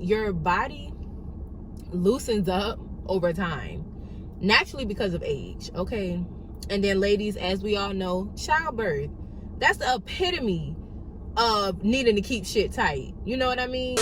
Your body loosens up over time, naturally because of age, okay? And then ladies, as we all know, childbirth, that's the epitome of needing to keep shit tight. You know what I mean?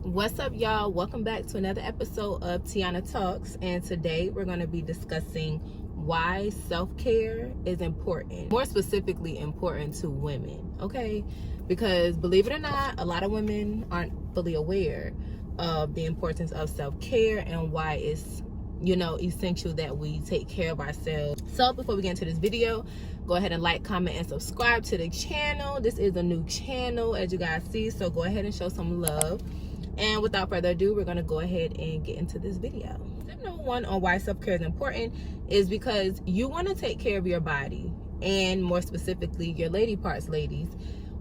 What's up, y'all? Welcome back to another episode of Tianna Talks, and today we're going to be discussing why self-care is important, more specifically important to women, okay? Because believe it or not, a lot of women aren't fully aware of the importance of self-care and why it's, essential that we take care of ourselves. So before we get into this video, go ahead and like, comment, and subscribe to the channel. This is a new channel, as you guys see, so go ahead and show some love. And without further ado, we're going to go ahead and get into this video. Step number one on why self-care is important is because you want to take care of your body, and more specifically your lady parts, ladies.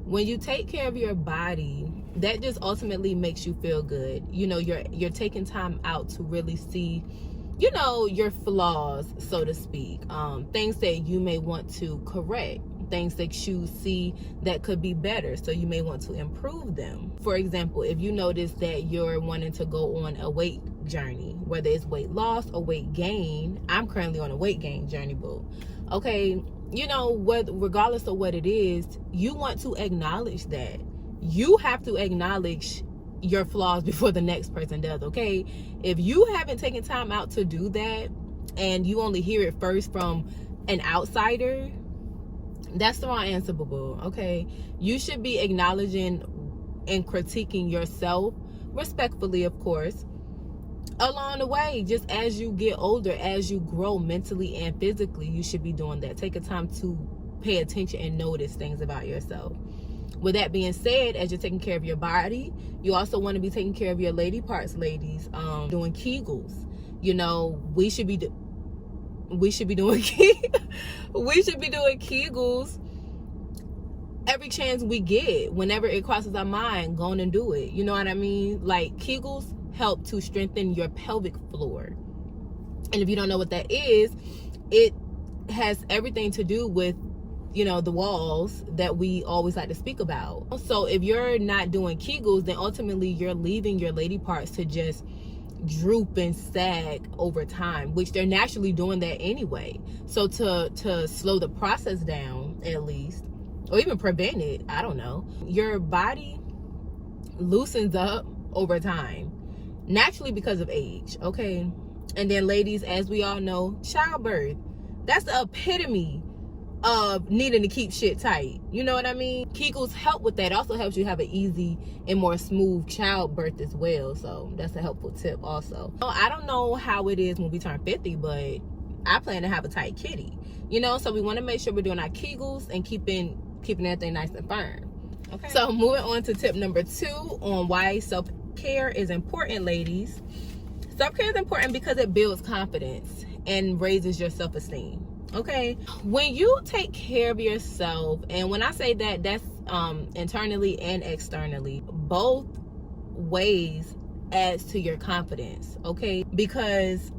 When you take care of your body, that just ultimately makes you feel good. You're taking time out to really see, your flaws, so to speak, things that you may want to correct, things that you see that could be better, so you may want to improve them. For example, if you notice that you're wanting to go on a weight journey, whether it's weight loss or weight gain, I'm currently on a weight gain journey, boo. Okay, regardless of what it is, you want to acknowledge that. You have to acknowledge your flaws before the next person does, okay? If you haven't taken time out to do that and you only hear it first from an outsider, that's the wrong answer, boo-boo, okay? You should be acknowledging and critiquing yourself, respectfully, of course, along the way. Just as you get older, as you grow mentally and physically, you should be doing that. Take a time to pay attention and notice things about yourself. With that being said, as you're taking care of your body, you also want to be taking care of your lady parts, ladies. Doing Kegels. We should be doing we should be doing Kegels every chance we get. Whenever it crosses our mind, go on and do it. You know what I mean? Like, Kegels help to strengthen your pelvic floor. And if you don't know what that is, it has everything to do with the walls that we always like to speak about. So if you're not doing Kegels, then ultimately you're leaving your lady parts to just droop and sag over time, which they're naturally doing that anyway. So to slow the process down, at least, or even prevent it, I don't know, your body loosens up over time, naturally because of age, okay? And then ladies, as we all know, childbirth, that's the epitome of needing to keep shit tight. You know what I mean? Kegels help with that. Also helps you have an easy and more smooth childbirth as well. So that's a helpful tip also. I don't know how it is when we turn 50, but I plan to have a tight kitty. So we want to make sure we're doing our Kegels and keeping everything nice and firm. Okay. So moving on to tip number 2 on why self-care is important, ladies. Self-care is important because it builds confidence and raises your self-esteem. Okay, when you take care of yourself, and when I say that, that's internally and externally, both ways adds to your confidence, okay? Because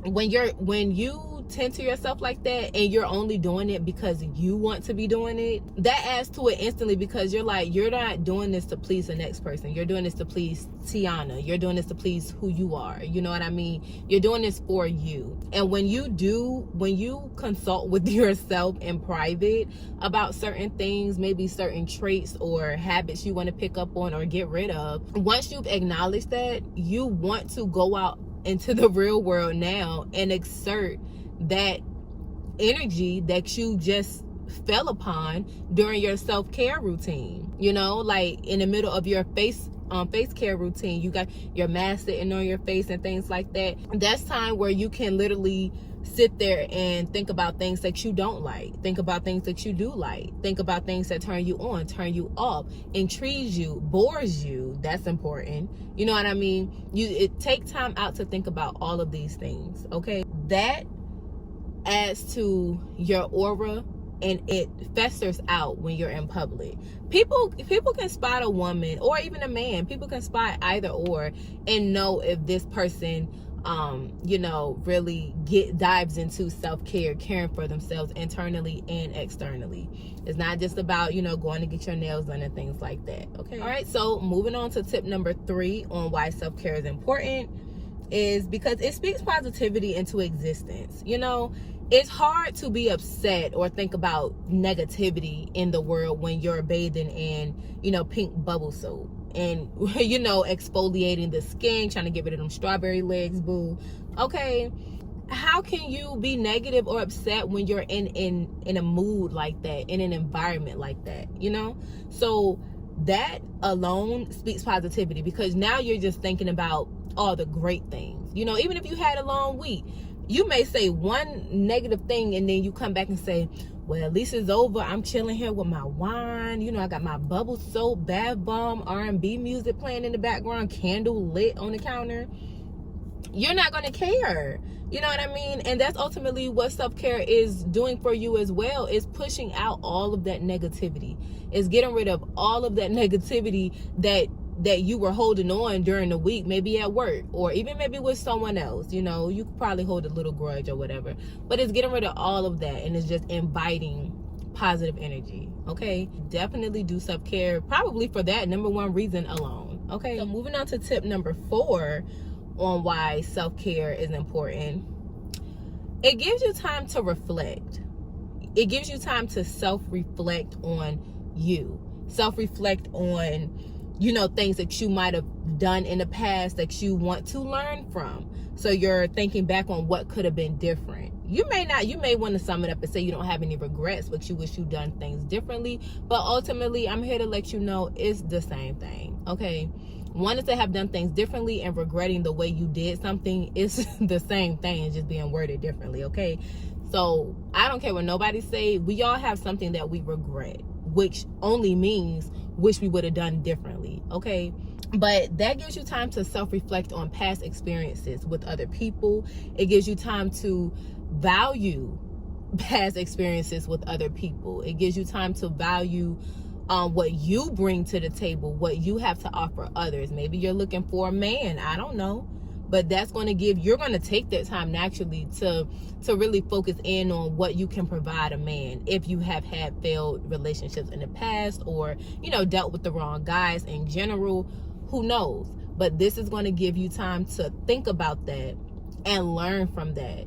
when you tend to yourself like that and you're only doing it because you want to be doing it, that adds to it instantly, because you're not doing this to please the next person. You're doing this to please Tianna. You're doing this to please who you are. You know what I mean? You're doing this for you. And when you consult with yourself in private about certain things, maybe certain traits or habits you want to pick up on or get rid of, once you've acknowledged that, you want to go out into the real world now and exert that energy that you just fell upon during your self-care routine. Like in the middle of your face care routine, you got your mask sitting on your face and things like that. That's time where you can literally sit there and think about things that you don't like, think about things that you do like, think about things that turn you on, turn you off, intrigues you, bores you. That's important. You know what I mean? It take time out to think about all of these things, okay? That adds to your aura, and it festers out when you're in public. People can spot a woman, or even a man. People can spot either or and know if this person really dives into self-care, caring for themselves internally and externally. It's not just about, going to get your nails done and things like that. Okay. All right. So moving on to tip number 3 on why self-care is important is because it speaks positivity into existence. It's hard to be upset or think about negativity in the world when you're bathing in, pink bubble soap and, exfoliating the skin, trying to get rid of them strawberry legs, boo. Okay. How can you be negative or upset when you're in a mood like that, in an environment like that, So that alone speaks positivity, because now you're just thinking about all the great things. Even if you had a long week, you may say one negative thing and then you come back and say, well, at least it's over. I'm chilling here with my wine. I got my bubble soap, bath bomb, R&B music playing in the background, candle lit on the counter. You're not going to care. You know what I mean? And that's ultimately what self-care is doing for you as well, is pushing out all of that negativity. It's getting rid of all of that negativity that you were holding on during the week, maybe at work or even maybe with someone else. You could probably hold a little grudge or whatever, but it's getting rid of all of that, and it's just inviting positive energy. Okay, definitely do self-care, probably for that number one reason alone. Okay, so moving on to tip number 4 on why self-care is important. It gives you time to reflect. It gives you time to self-reflect on you, self-reflect on things that you might have done in the past that you want to learn from. So you're thinking back on what could have been different. You may want to sum it up and say you don't have any regrets, but you wish you'd done things differently. But ultimately, I'm here to let you know it's the same thing. Okay. Wanting to have done things differently and regretting the way you did something is the same thing, it's just being worded differently. Okay. So I don't care what nobody say. We all have something that we regret, which only means wish we would have done differently. Okay. But that gives you time to self-reflect on past experiences with other people. It gives you time to value past experiences with other people. It gives you time to value what you bring to the table, what you have to offer others. Maybe you're looking for a man, I don't know, but you're going to take that time naturally to really focus in on what you can provide a man. If you have had failed relationships in the past, or dealt with the wrong guys in general, who knows? But this is going to give you time to think about that and learn from that,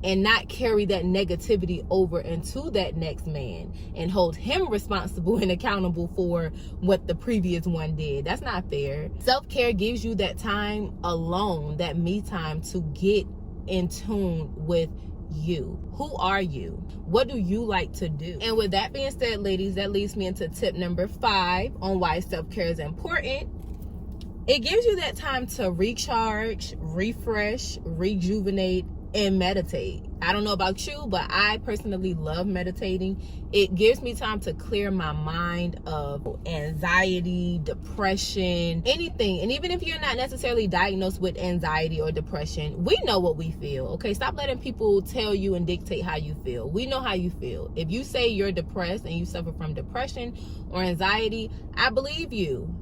and not carry that negativity over into that next man and hold him responsible and accountable for what the previous one did. That's not fair. Self-care gives you that time alone, that me time, to get in tune with you. Who are you? What do you like to do? And with that being said, ladies, that leads me into tip number 5 on why self-care is important. It gives you that time to recharge, refresh, rejuvenate, and meditate. I don't know about you, but I personally love meditating. It gives me time to clear my mind of anxiety, depression, anything. And even if you're not necessarily diagnosed with anxiety or depression, we know what we feel. Okay, stop letting people tell you and dictate how you feel. We know how you feel. If you say you're depressed and you suffer from depression or anxiety, I believe you.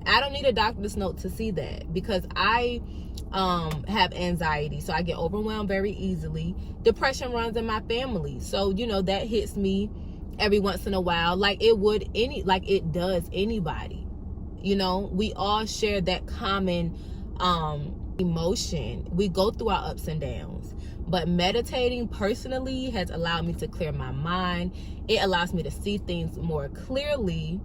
I don't need a doctor's note to see that, because I have anxiety, so I get overwhelmed very easily. Depression runs in my family, so that hits me every once in a while, like it does anybody. We all share that common emotion. We go through our ups and downs, but meditating personally has allowed me to clear my mind. It allows me to see things more clearly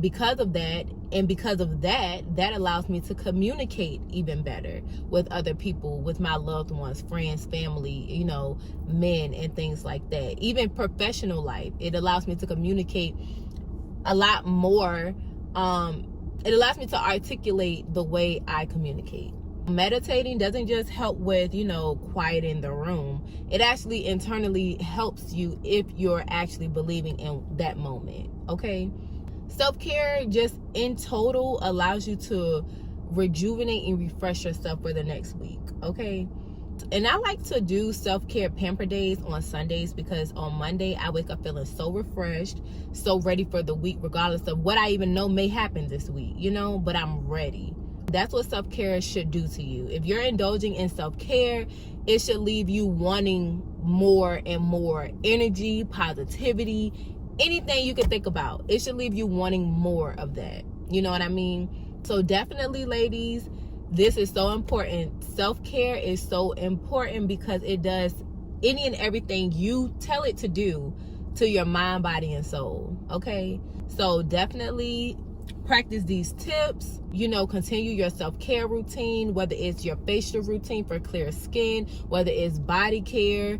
because of that, and because of that allows me to communicate even better with other people, with my loved ones, friends, family, men and things like that. Even professional life, it allows me to communicate a lot more. It allows me to articulate the way I communicate. Meditating doesn't just help with quieting the room. It actually internally helps you if you're actually believing in that moment. Okay. Self-care just in total allows you to rejuvenate and refresh yourself for the next week. Okay. And I like to do self-care pamper days on Sundays, because on Monday I wake up feeling so refreshed, so ready for the week, regardless of what I even know may happen this week, but I'm ready. that's what self-care should do to you. If you're indulging in self-care, it should leave you wanting more and more energy, positivity, anything you can think about. It should leave you wanting more of that. You know what I mean? So definitely, ladies, this is so important. Self-care is so important because it does any and everything you tell it to do to your mind, body, and soul. Okay? So definitely practice these tips. You know, continue your self-care routine, whether it's your facial routine for clear skin, whether it's body care,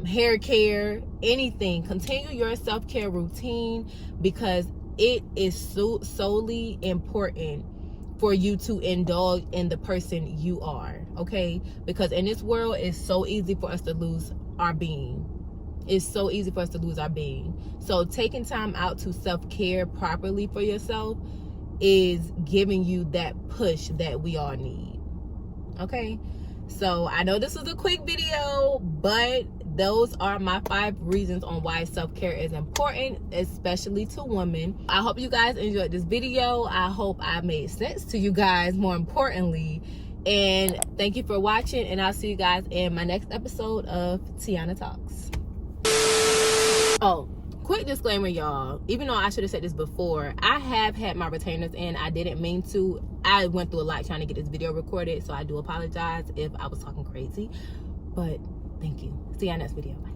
hair care, anything. Continue your self-care routine because it is solely important for you to indulge in the person you are. Okay? Because in this world, it's so easy for us to lose our being. It's so easy for us to lose our being. So taking time out to self-care properly for yourself is giving you that push that we all need. Okay? So I know this was a quick video, but those are my 5 reasons on why self-care is important, especially to women. I hope you guys enjoyed this video. I hope I made sense to you guys, more importantly. And thank you for watching, and I'll see you guys in my next episode of Tianna Talks. Oh, quick disclaimer, y'all. Even though I should have said this before, I have had my retainers in. I didn't mean to. I went through a lot trying to get this video recorded, so I do apologize if I was talking crazy. But thank you. See you on next video. Bye.